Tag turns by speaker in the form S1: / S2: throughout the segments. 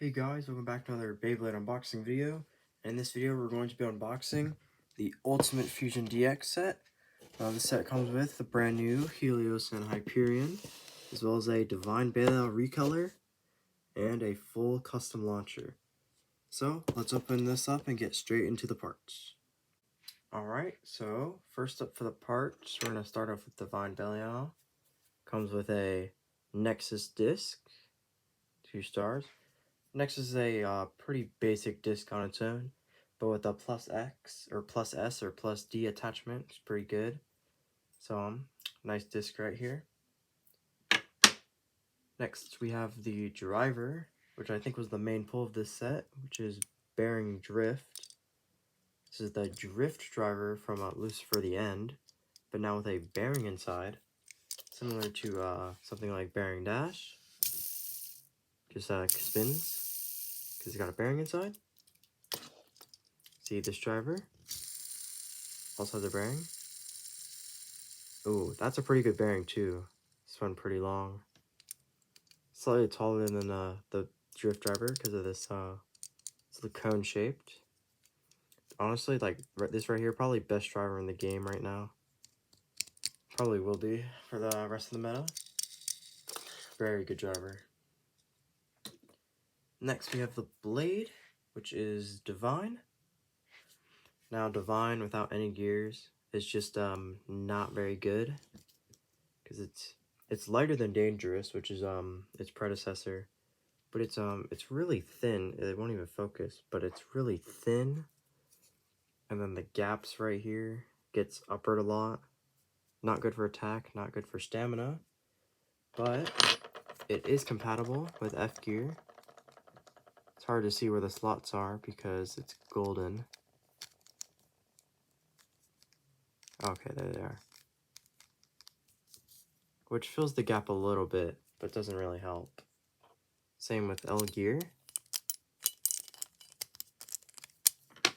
S1: Hey guys, welcome back to another Beyblade unboxing video. In this video, we're going to be unboxing the Ultimate Fusion DX set. This set comes with the brand new Helios and Hyperion, as well as a Divine Bailout recolor and a full custom launcher. So let's open this up and get straight into the parts. Alright, so first up for the parts, we're going to start off with Divine Bailout. Comes with a Nexus disc, 2 stars. Next is a pretty basic disc on its own, but with a plus X or plus S or plus D attachment, it's pretty good. So nice disc right here. Next we have the driver, which I think was the main pull of this set, which is Bearing Drift. This is the drift driver from Lucifer the End, but now with a bearing inside, similar to something like Bearing Dash. Just spins because it's got a bearing inside. See this driver also has a bearing. Ooh, that's a pretty good bearing too. This one pretty long. Slightly taller than the drift driver because of this it's the cone shaped. Honestly, like this right here, probably best driver in the game right now. Probably will be for the rest of the meta. Very good driver. Next we have the blade, which is Divine. Now Divine without any gears is just not very good because it's lighter than Dangerous, which is its predecessor, but it's really thin. It won't even focus, but it's really thin. And then the gaps right here gets uppered a lot. Not good for attack, not good for stamina, but it is compatible with F gear. It's hard to see where the slots are because it's golden. Okay, there they are. Which fills the gap a little bit, but doesn't really help. Same with L gear.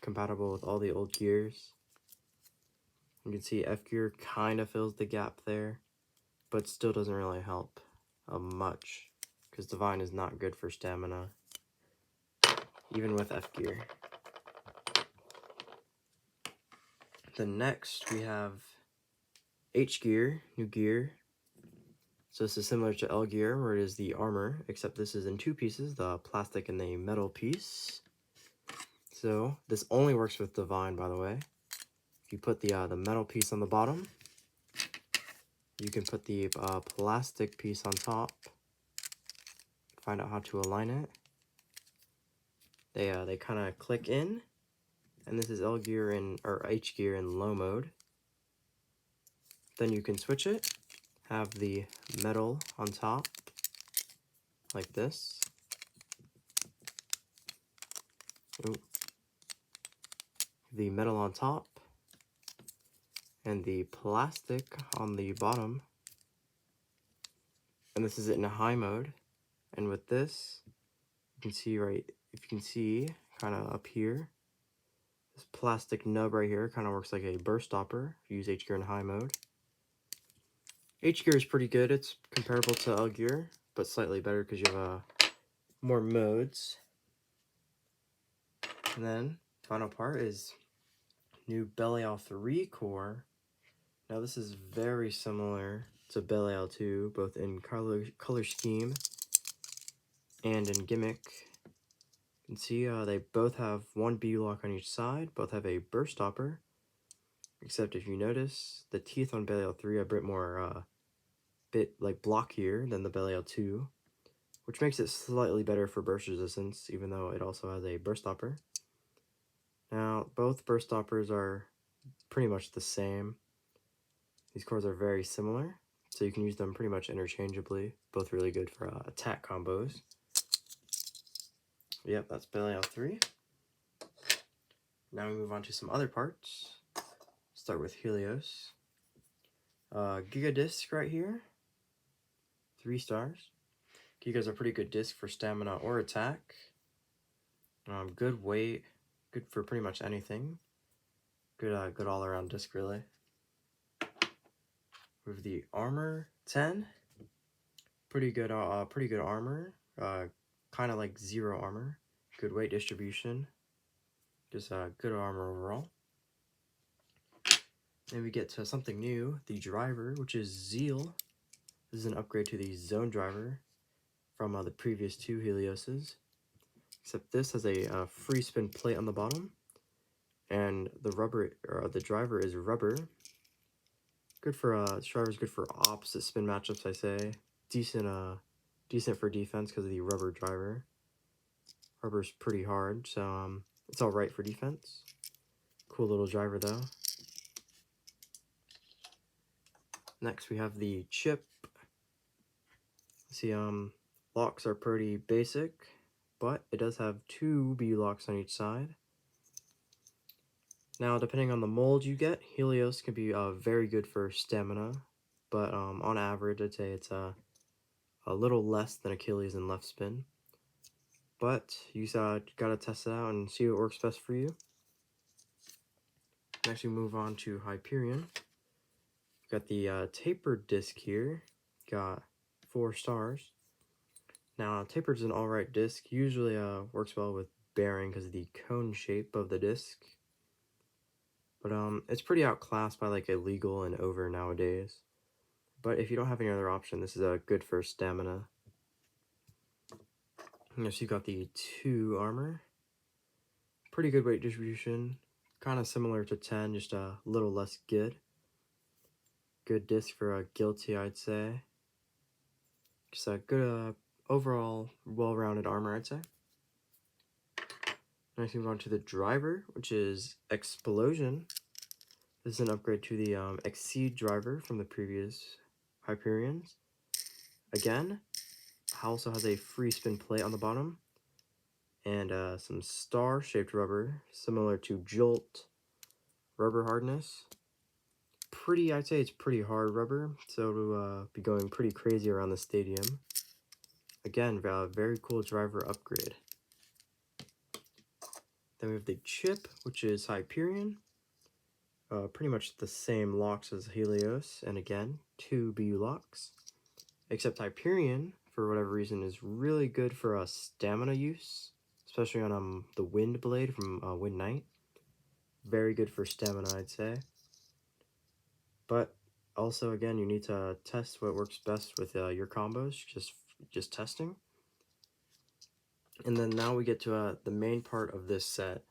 S1: Compatible with all the old gears. You can see F gear kind of fills the gap there, but still doesn't really help much because Divine is not good for stamina, even with F gear. Then next we have H gear, new gear. So this is similar to L gear, where it is the armor, except this is in 2 pieces, the plastic and the metal piece. So this only works with Divine, by the way. If you put the metal piece on the bottom, you can put the plastic piece on top. Find out how to align it. They kind of click in, and this is L gear or H gear in low mode. Then you can switch it. Have the metal on top, like this. Ooh. The metal on top, and the plastic on the bottom. And this is it in a high mode. And with this, you can see if you can see kind of up here, this plastic nub right here kind of works like a burst stopper if you use H gear in high mode. H gear is pretty good. It's comparable to L gear, but slightly better because you have more modes. And then final part is new Belial 3 core. Now this is very similar to Belial 2, both in color scheme and in gimmick. You can see they both have 1 B-lock on each side, both have a burst stopper, except if you notice, the teeth on Belial 3 are a bit more like blockier than the Belial 2, which makes it slightly better for burst resistance, even though it also has a burst stopper. Now, both burst stoppers are pretty much the same. These cores are very similar, so you can use them pretty much interchangeably. Both really good for attack combos. Yep, that's Belial 3. Now we move on to some other parts. Start with Helios. Giga Disc right here. 3 stars. Gigas are pretty good disc for stamina or attack. Good weight, good for pretty much anything. Good all-around disc, really. With the armor 10, pretty good armor. kind of like 0 armor. Good weight distribution. Just good armor overall. Then we get to something new, the driver, which is Zeal. This is an upgrade to the Zone driver from the previous 2 Helioses. Except this has a free spin plate on the bottom, and the driver is rubber. Good for this driver is good for opposite spin matchups, I say. Decent for defense because of the rubber driver. Rubber's pretty hard, so it's all right for defense. Cool little driver though. Next we have the chip. See, locks are pretty basic, but it does have 2 B locks on each side. Now, depending on the mold you get, Helios can be very good for stamina, but on average, I'd say it's a little less than Achilles in left spin. But you gotta test it out and see what works best for you. Next, we move on to Hyperion. We've got the tapered disc here. Got 4 stars. Now, tapered is an alright disc. Usually works well with bearing because of the cone shape of the disc. But it's pretty outclassed by like illegal and over nowadays. But if you don't have any other option, this is good for stamina. Next, you got the 2 armor. Pretty good weight distribution. Kind of similar to 10, just a little less good. Good disc for guilty, I'd say. Just a good overall well-rounded armor, I'd say. Next, we move on to the driver, which is Explosion. This is an upgrade to the Exceed driver from the previous Hyperions. Again, also has a free spin plate on the bottom and some star-shaped rubber, similar to Jolt rubber hardness. I'd say it's pretty hard rubber, so it'll be going pretty crazy around the stadium. Again, very cool driver upgrade. Then we have the chip, which is Hyperion. Pretty much the same locks as Helios, and again, 2 BU locks. Except Hyperion, for whatever reason, is really good for stamina use, especially on the Wind Blade from Wind Knight. Very good for stamina, I'd say. But also, again, you need to test what works best with your combos, just testing. And then now we get to the main part of this set,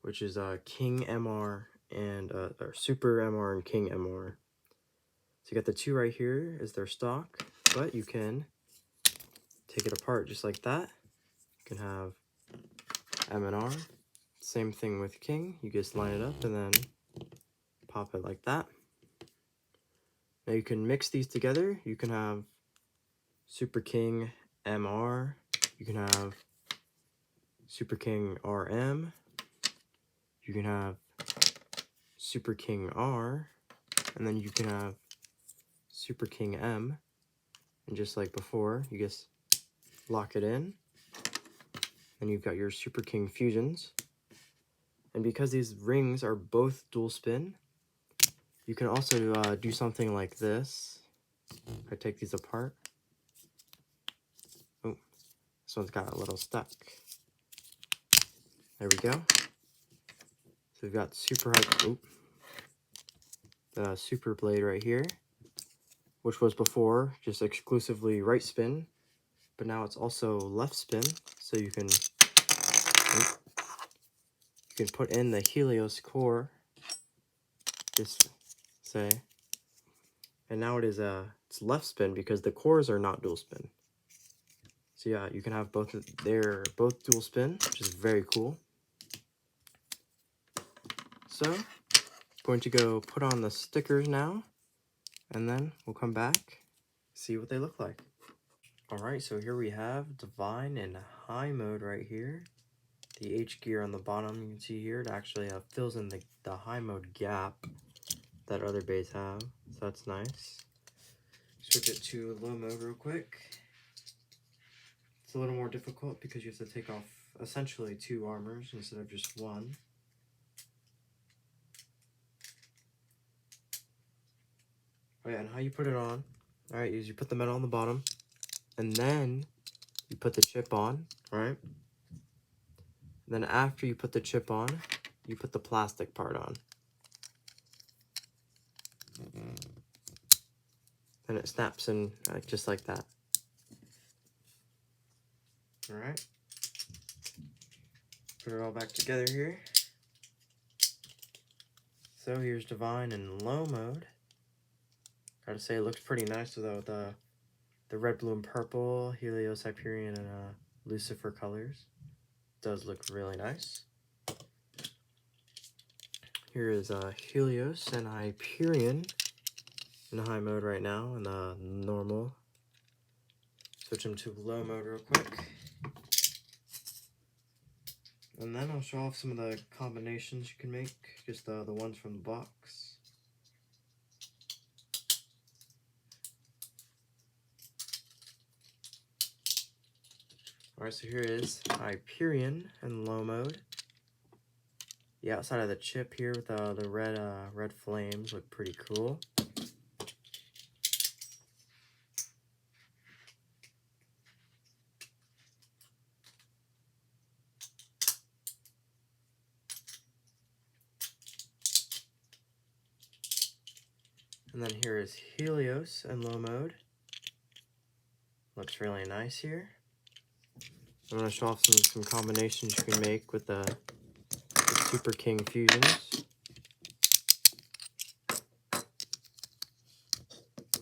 S1: which is King MR and or Super MR and King MR. So you got the 2 right here is their stock, but you can take it apart just like that. You can have M and R. Same thing with King. You just line it up and then pop it like that. Now you can mix these together. You can have SuperKing MR. You can have SuperKing RM. You can have SuperKing R. And then you can have SuperKing M. And just like before, you just lock it in. And you've got your SuperKing Fusions. And because these rings are both dual spin, you can also do something like this. I take these apart. Oh, this one's got a little stuck. There we go. So we've got the Super Blade right here, which was before just exclusively right spin, but now it's also left spin, so you can put in the Helios core, just say, and now it is it's left spin because the cores are not dual spin. So yeah, you can have both. They're both dual spin, which is very cool. So, going to go put on the stickers now, and then we'll come back, see what they look like. Alright, so here we have Divine in high mode right here. The H gear on the bottom, you can see here, it actually fills in the high mode gap that other bays have, so that's nice. Switch it to low mode real quick. It's a little more difficult because you have to take off essentially 2 armors instead of just 1. Oh yeah, and how you put it on, alright, is you put the metal on the bottom, and then you put the chip on, right? Then after you put the chip on, you put the plastic part on. And it snaps in just like that. Alright. Put it all back together here. So here's Divine in low mode. Gotta say, it looks pretty nice without the red, blue, and purple, Helios, Hyperion, and Lucifer colors. Does look really nice. Here is Helios and Hyperion in high mode right now, and normal. Switch them to low mode real quick. And then I'll show off some of the combinations you can make, just the ones from the box. Alright, so here is Hyperion in low mode. The outside of the chip here with the red flames look pretty cool. And then here is Helios in low mode. Looks really nice here. I'm going to show off some combinations you can make with the SuperKing fusions.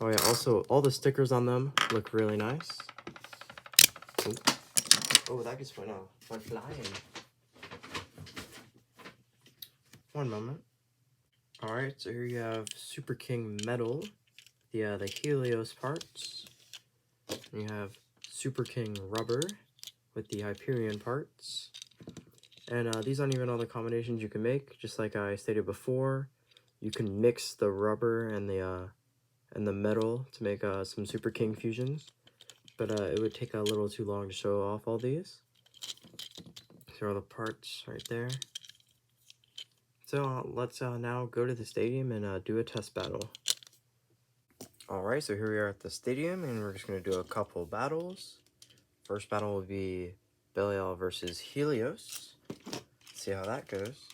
S1: Oh yeah, also all the stickers on them look really nice. Oh, that just went flying. One moment. Alright, so here you have SuperKing metal, the Helios parts. And you have SuperKing rubber with the Hyperion parts. And these aren't even all the combinations you can make. Just like I stated before, you can mix the rubber and the metal to make some SuperKing fusions. But it would take a little too long to show off all these. Here are the parts right there. So let's now go to the stadium and do a test battle. Alright, so here we are at the stadium, and we're just going to do a couple battles. First battle will be Belial versus Helios. See how that goes.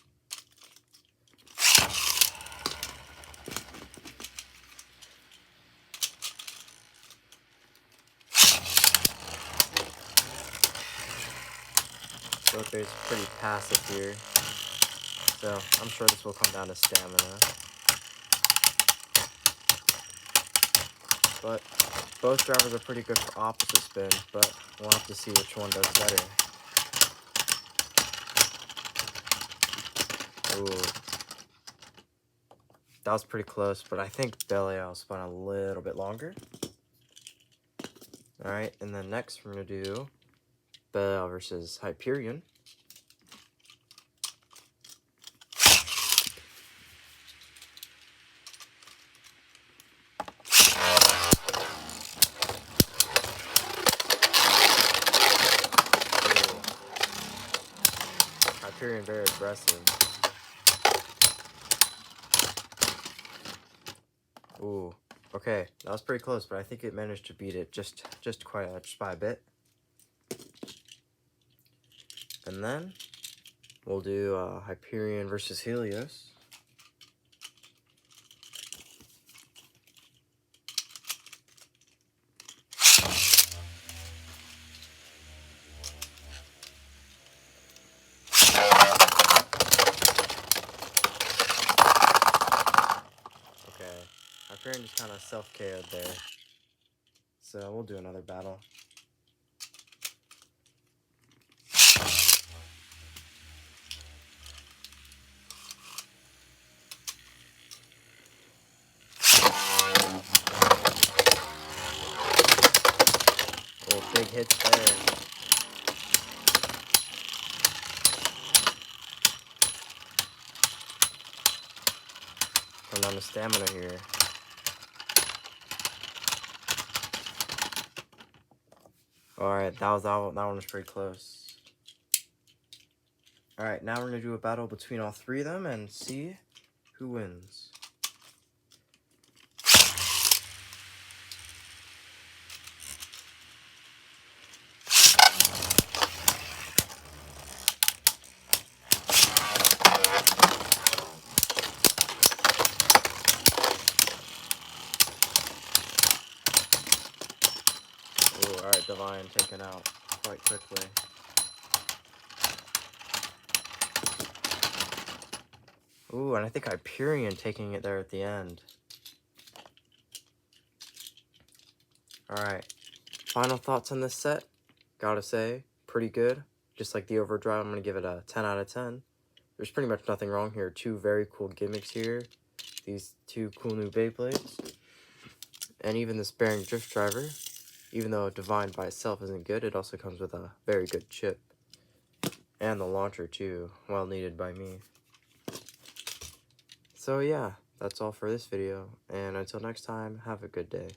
S1: Look, it's pretty passive here. So I'm sure this will come down to stamina. But both drivers are pretty good for opposite spin, but we'll have to see which one does better. Ooh. That was pretty close, but I think Belial spun a little bit longer. Alright, and then next we're going to do Belial versus Hyperion. Hyperion very aggressive. Ooh, okay, that was pretty close, but I think it managed to beat it just by a bit. And then we'll do Hyperion versus Helios. Hyperion just kind of self-KO'd there. So we'll do another battle. Oh, big hits there. Come down to stamina here. Alright, that one was pretty close. Alright, now we're going to do a battle between all three of them and see who wins. Divine taken out quite quickly. Ooh, and I think Hyperion taking it there at the end. Alright, final thoughts on this set. Gotta say, pretty good. Just like the Overdrive, I'm going to give it a 10 out of 10. There's pretty much nothing wrong here. Two very cool gimmicks here. These two cool new Beyblades. And even this bearing drift driver. Even though Divine by itself isn't good, it also comes with a very good chip. And the launcher too, well needed by me. So yeah, that's all for this video. And until next time, have a good day.